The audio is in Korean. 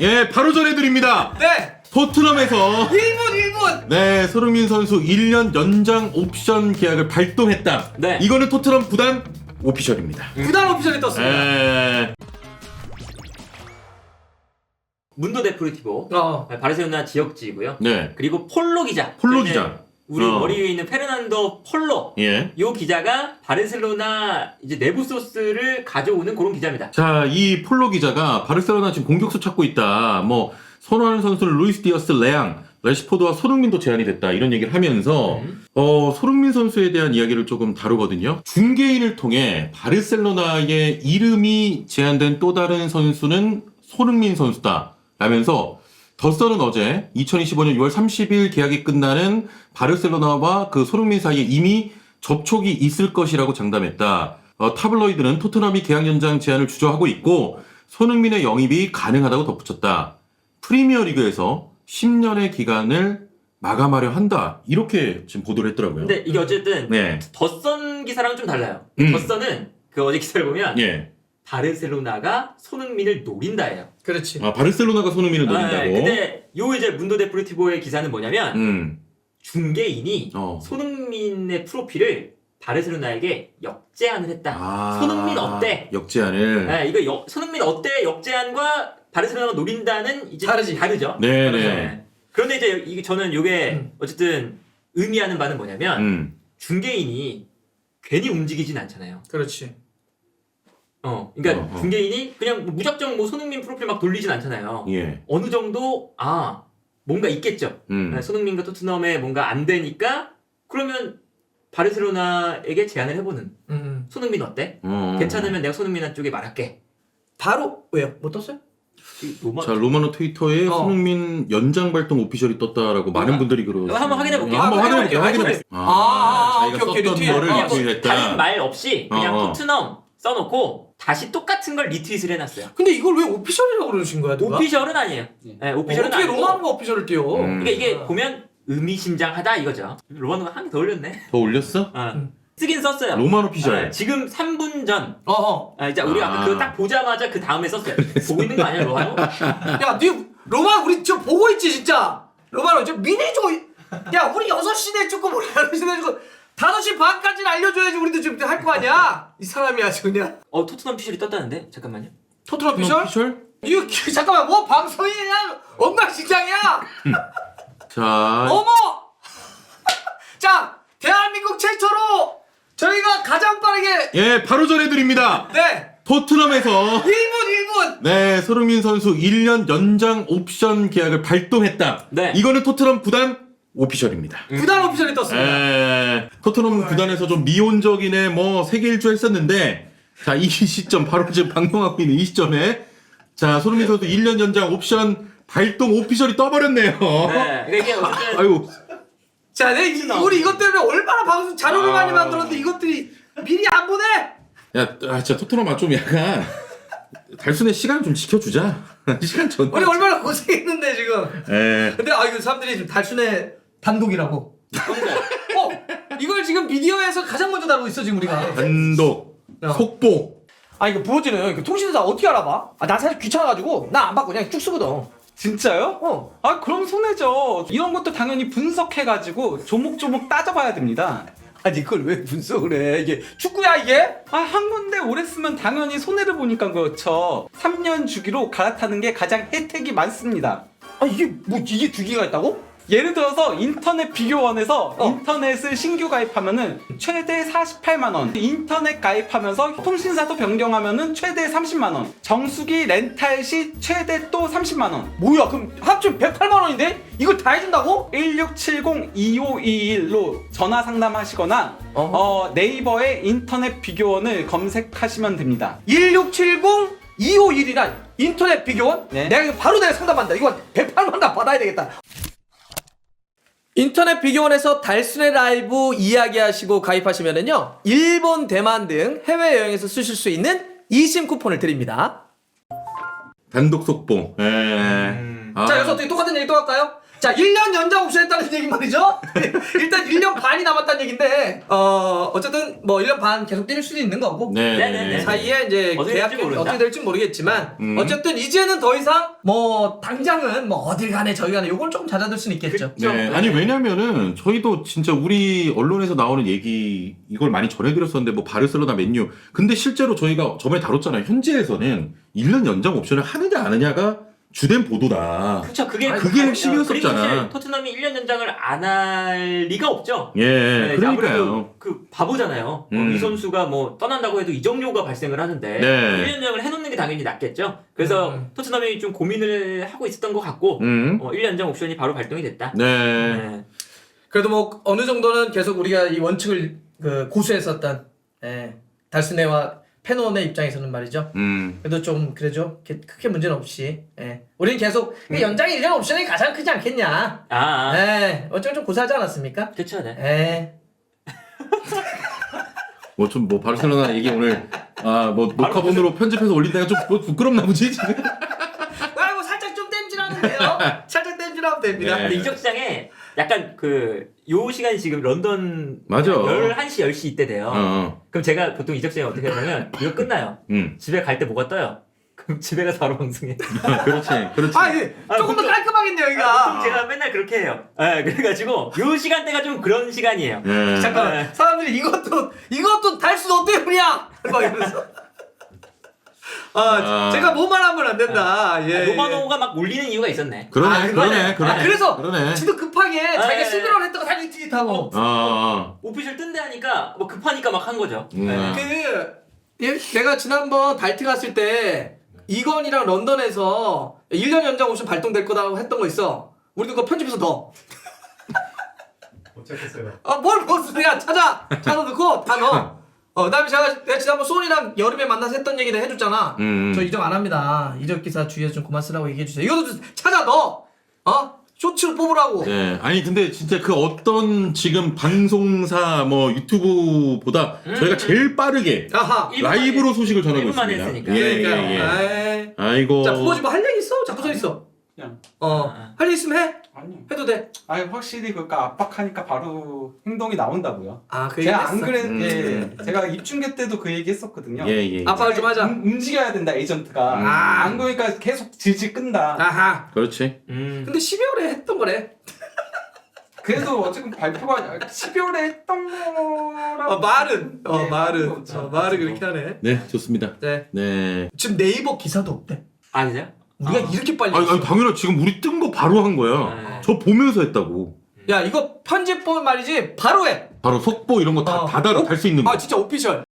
예, 바로 전해드립니다. 네. 토트넘에서 1분. 네, 손흥민 선수 1년 연장 옵션 계약을 발동했다. 네. 이거는 토트넘 구단 오피셜입니다. 구단 오피셜이 떴습니다. 예. 문도 데프리티보 어. 바르셀로나 지역지이고요. 네. 그리고 폴로 기자. 폴로 기자. 우리 머리 위에 있는 페르난도 폴로. 예. 요 기자가 바르셀로나 이제 내부 소스를 가져오는 그런 기자입니다. 자, 이 폴로 기자가 바르셀로나 지금 공격수 찾고 있다. 뭐 선호하는 선수는 루이스 디아스, 레앙, 레시포드와 손흥민도 제안이 됐다. 이런 얘기를 하면서 손흥민 선수에 대한 이야기를 조금 다루거든요. 중개인을 통해 바르셀로나의 이름이 제안된 또 다른 선수는 손흥민 선수다. 라면서 더선은 어제 2025년 6월 30일 계약이 끝나는 바르셀로나와 그 손흥민 사이에 이미 접촉이 있을 것이라고 장담했다. 타블로이드는 토트넘이 계약 연장 제안을 주저하고 있고 손흥민의 영입이 가능하다고 덧붙였다. 프리미어리그에서 10년의 기간을 마감하려 한다. 이렇게 지금 보도를 했더라고요. 근데 이게 어쨌든 네. 더선 기사랑은 좀 달라요. 더선은 그 어제 기사를 보면 예. 바르셀로나가 손흥민을 노린다예요. 그렇지. 아, 바르셀로나가 손흥민을 노린다고? 근데 요 이제 문도 데프리티보의 기사는 뭐냐면 중개인이 어. 손흥민의 프로필을 바르셀로나에게 역제안을 했다. 손흥민 어때? 역제안을. 네, 이거 손흥민 어때? 역제안과 바르셀로나가 노린다는 이제 다르죠. 네네. 그런데 이제 이게 저는 이게 어쨌든 의미하는 바는 뭐냐면 중개인이 괜히 움직이진 않잖아요. 그렇지. 그러니까 중개인이 그냥 무작정 뭐 손흥민 프로필 막 돌리진 않잖아요. 예. 어느 정도 뭔가 있겠죠. 손흥민과 토트넘에 뭔가 안 되니까 그러면 바르셀로나에게 제안을 해보는. 손흥민 어때? 괜찮으면 내가 손흥민 쪽에 말할게. 바로 왜요? 못 떴어요? 자, 로마노 트위터에 손흥민 연장 발동 오피셜이 떴다라고 많은 분들이 그러고. 한번 확인해볼게요. 한번 확인해볼게요. 확인해볼게요. 자기가 오케이, 썼던 리트윗. 거를 뭐 리트윗했다. 다른 말 없이 그냥 토트넘 써놓고 다시 똑같은 걸 리트윗을 해놨어요. 근데 이걸 왜 오피셜이라고 그러신 거야, 누가? 오피셜은 아니에요. 네, 오피셜은 어떻게 아니고. 로마노가 오피셜을 띄워? 그러니까 이게 보면 의미심장하다 이거죠. 로마노가 한 개 더 올렸네. 더 올렸어? 쓰긴 썼어요. 로마노 피셜. 네, 지금 3분 전. 이제 우리가 아까 그거 딱 보자마자 그 다음에 썼어요. 보고 있는 거 아니야, 로마노? 야, 니 로마 우리 저 보고 있지 진짜. 로마노 저 미리 줘. 야, 우리 6시내 조금 우리 6시내 조금 5시 반까지는 알려줘야지 우리도 좀 할 거 아니야. 이 사람이 아주 그냥. 토트넘 피셜이 떴다는데? 잠깐만요. 토트넘 피셜? 피셜? 이거 잠깐만 뭐 방송이 그냥 엉망진창이야. 자. 어머. 자, 대한민국 최초로 저희가 가장 빠르게 예, 바로 전해드립니다. 네. 토트넘에서 1분. 네, 손흥민 선수 1년 연장 옵션 계약을 발동했다. 네. 이거는 토트넘 구단 오피셜입니다. 구단 오피셜이 떴습니다. 예, 토트넘 구단에서 좀 미온적이네 뭐 세계 일주 했었는데 자, 이 시점 바로 지금 방송하고 있는 이 시점에 자, 손흥민 선수 1년 연장 옵션 발동 오피셜이 떠버렸네요. 네, 이게 어쨌든 아유. 자, 우리 이것 때문에 얼마나 방송 자료를 많이 만들었는데 이것들이 미리 안 보내? 야, 진짜 토트넘아 좀 약간 달순의 시간 좀 지켜주자. 시간 전. 우리 얼마나 고생했는데 지금. 예. 근데 이거 사람들이 지금 달순의 단독이라고. 이걸 지금 미디어에서 가장 먼저 다루고 있어 지금 우리가. 단독. 속보. 이거 부러지네요. 이거 통신사 어떻게 알아봐? 나 사실 귀찮아가지고 나 안 받고 그냥 쭉 쓰거든. 진짜요? 그럼 손해죠. 이런 것도 당연히 분석해가지고 조목조목 따져봐야 됩니다. 아니 이걸 왜 분석을 해? 이게 축구야 이게? 한 군데 오래 쓰면 당연히 손해를 보니까 그렇죠. 3년 주기로 갈아타는 게 가장 혜택이 많습니다. 이게 뭐 이게 두 개가 있다고? 예를 들어서 인터넷 비교원에서 인터넷을 신규 가입하면은 최대 48만원, 인터넷 가입하면서 통신사도 변경하면은 최대 30만원, 정수기 렌탈 시 최대 또 30만원. 뭐야 그럼 합치면 108만 원인데? 이걸 다 해준다고? 1670-2521로 전화 상담하시거나 네이버에 인터넷 비교원을 검색하시면 됩니다. 1670-2521이란 인터넷 비교원? 네. 내가 이거 바로 상담한다. 이거 108만 원 받아야 되겠다. 인터넷 비교원에서 달순의 라이브 이야기하시고 가입하시면은요 일본, 대만 등 해외여행에서 쓰실 수 있는 eSIM 쿠폰을 드립니다. 단독 속보. 예. 자, 여기서 어떻게 똑같은 얘기 또 할까요? 자, 1년 연장 옵션했다는 얘기 말이죠. 일단 1년 반이 남았다는 얘기인데 어쨌든 뭐 1년 반 계속 뛸 수도 있는 거고. 네네네. 사이에 이제 어떻게 계약 될지 모른다. 어떻게 될지 모르겠지만 어쨌든 이제는 더 이상 뭐 당장은 뭐 어딜 가네 저기 가네 요걸 조금 잦아들 수는 있겠죠. 네. 아니 왜냐면은 저희도 진짜 우리 언론에서 나오는 얘기 이걸 많이 전해드렸었는데 뭐 바르셀로나 맨유 근데 실제로 저희가 저번에 다뤘잖아요. 현지에서는 1년 연장 옵션을 하느냐 안 하느냐가 주된 보도다. 그쵸, 그게 핵심이었었잖아. 그리고 사실 토트넘이 1년 연장을 안 할 리가 없죠. 예, 네, 그러니까요. 아무래도 그 바보잖아요. 이 선수가 뭐 떠난다고 해도 이적료가 발생을 하는데 네. 1년 연장을 해놓는 게 당연히 낫겠죠. 그래서 토트넘이 좀 고민을 하고 있었던 것 같고 1년 연장 옵션이 바로 발동이 됐다. 네. 네. 그래도 뭐 어느 정도는 계속 우리가 이 원칙을 그 고수했었던 달스네와 페논의 입장에서는 말이죠. 그래도 좀 그래죠. 크게 문제는 없이. 우리는 계속 연장이 1년 옵션이 가장 크지 않겠냐. 어쩌면 좀 고수하지 않았습니까? 그쵸, 네. 뭐 좀 뭐 바르셀로나 얘기 오늘 뭐 녹화본으로 편집해서 올린다가 좀 뭐 부끄럽나 보지 지금. 뭐 살짝 좀 땜질하는데요. 살짝 땜질하면 됩니다. 네. 근데 이적 시장에 약간 요 시간이 지금 런던 맞아. 11시, 10시 이때 돼요. 그럼 제가 보통 이적 시장에 어떻게 하냐면 이거 끝나요. 집에 갈 때 뭐가 떠요? 그럼 집에 가서 바로 방송해. 그렇지. 조금 더 깔끔하겠네요, 여기가. 보통 제가 맨날 그렇게 해요. 그래가지고 요 시간대가 좀 그런 시간이에요. 잠깐만. 사람들이 이것도 달수 너 때문이야! 막 이러면서. 제가 뭐 말하면 안 된다. 로마노가 막 울리는 이유가 있었네. 그러네. 그래서 그러네. 지도 급하게 자기가 11월 했다고 다시 트윗하고. 오피셜 뜬대 하니까 뭐 급하니까 막 한 거죠. 내가 지난번 달트 갔을 때 이건이랑 런던에서 1년 연장 옵션 발동될 거다고 했던 거 있어. 우리도 그거 편집해서 넣어. 못 찾겠어요. 뭘 넣었어? 내가 찾아 넣고 다 넣어. 그다음에 내가 지난번 소니랑 여름에 만나서 했던 얘기를 해줬잖아. 저 이적 안 합니다. 이적 기사 주위에서 좀 그만 쓰라고 얘기해 주세요. 이것도 좀 찾아 넣어. 쇼츠를 뽑으라고. 네. 아니 근데 진짜 그 어떤 지금 방송사 뭐 유튜브보다 저희가 제일 빠르게 라이브로 소식을 전하고 1분 만에 있습니다. 했으니까. 예. 아이고. 자, 부모지 뭐 할 얘기 있어? 자꾸 서 있어. 그냥 할 얘기 있으면 해. 아니요. 해도 돼. 확실히 그러니까 압박하니까 바로 행동이 나온다고요. 그 제가 안 얘기했어. 그랬 제가 입중계 때도 그 얘기 했었거든요. 예. 압박을 좀 하자. 움직여야 된다 에이전트가. 안 그러니까 계속 질질 끈다. 아하. 그렇지. 근데 12월에 했던 거래. 그래도 어쨌든 발표가 12월에 했던 거라고. 말은 네, 말은 그렇죠. 말을 그렇게 하네. 네, 좋습니다. 네. 지금 네이버 기사도 없대. 아, 그래요? 우리가 이렇게 빨리. 아니 당연히 지금 우리 뜬 거 바로 한 거야. 저 보면서 했다고. 야, 이거 편집본 말이지 바로 해. 바로 속보 이런 거 다 달아 달 수 있는 거. 진짜 오피셜.